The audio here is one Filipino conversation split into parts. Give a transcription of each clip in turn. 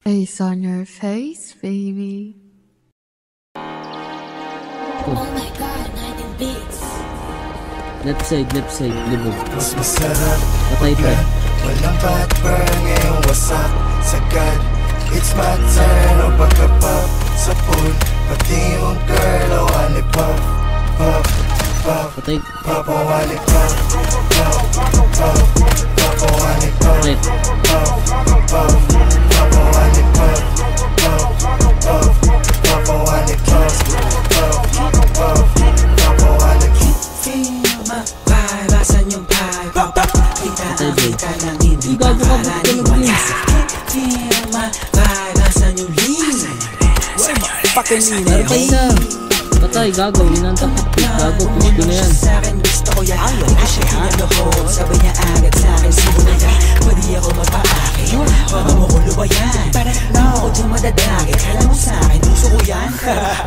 Face on your face, baby. Oh my God, 19 beats. Left side, libog. Mas masarap patay pa. Walang backburn, ngayong wasak sagad. It's my turn, o pagka-pop sa pool. Pati yung girl, o wali pop, pop, pop. Patay. Pop, o wali pop, pop, pop. Pop, o wali pop, pop, pop. Pop, o wali pop, pop, pop. Pop, o wali pop, pop, pop. Pop, o wali pop. Feel my vibe, asan yung vibe? Kita ng hindi pangkaraniwan. Feel my vibe, asan yung lean? Fucking lean. Patay, gago, inantak. Gago, push ko na yan. Sa'kin gusto ko yan. Hindi ko siya kinalohod. Sabay niya agad sa'kin, simulan. Pwede ako magpa-akin. Baka mo ko lubayan. Na ako dyan madadagit. Kala mo sa'kin, gusto ko yan.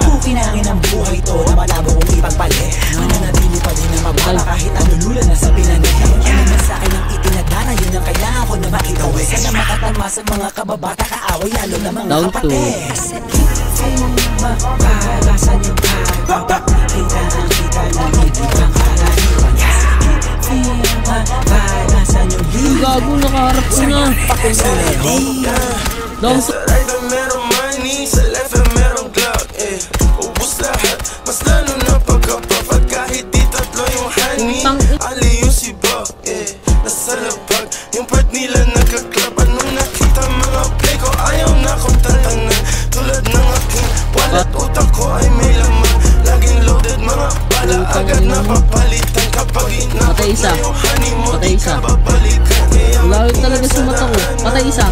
Pukinangin ang buhay to na malabo kong ipagpalit. Mananatili pa din na mababa kahit anululan na sa pinanay. Ano man sa'kin ang itinadana, yun ang kailangan ko na makitawin. Sana makatama sa mga kababata kaaway, lalo na mga kapatid. Feel my vibe, asan yung vibe? Kita ng hindi pangkaraniwan. Feel my vibe, asan yung lead? Gago, nakaharap ko na. Sa right na merong money, sa left na merong clock, ubus lahat, mas lalo na pagkapapag. Kahit di tatlo yung honey, ali yung siba, nasa labag. Yung part nila nagkaklap. Anong nakita mga play ko, ayaw na kong tatangan. Tulad ng aking wallet, utak ko ay may laman. Laging loaded, mga bala agad na papalitan. Kapag inabot na yung honey mo, di ka babalikan. Lalo talaga sa mata ko. Patay isa.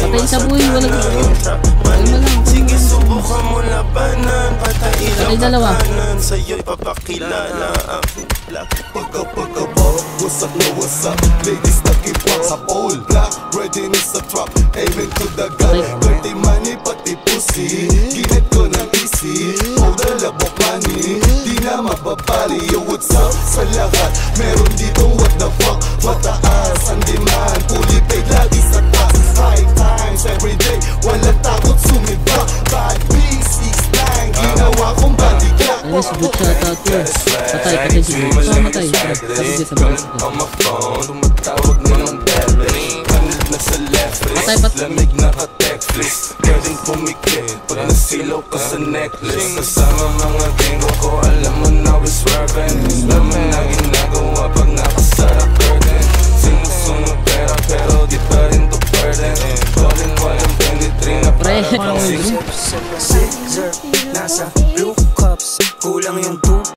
Patay isa, boy. Walang sige, subukan mo labanan. Patay dalawa. Sa'yo'y papakilala aking black. Pagka-pagka-pop, what's up, no what's up? Ladies nag-ipwak sa pole. Black, readiness sa trap, aiming to the gun. Dirty money, pati pussy. Ginit ko ng easy, powder labok money. Di na mababali, yo what's up sa lahat. Meron dito what the fuck. Mataas ang demand, fully paid lagi sa taas. High times everyday, walang takot sumibak. Bad B69, ginawa kong bodyguard. Ayun, si Butch ata ito. Patay si Butch. Patay. Sabi ko sa balas ito. On my phone, tumatawag na ng deadly. Kanil na sa left wrist, lamig na ka-Netflix. Pwedeng pumikit, pag nasilaw ka sa necklace. Kasama mga genggo ko, alam mo na we swerving. Laman na ginagawa pag nakasarap curtain. Sinusunod pera pero di pa rin to burden. Calling walang 23 na parang Scissor, nasa blue cups, kulang yung 2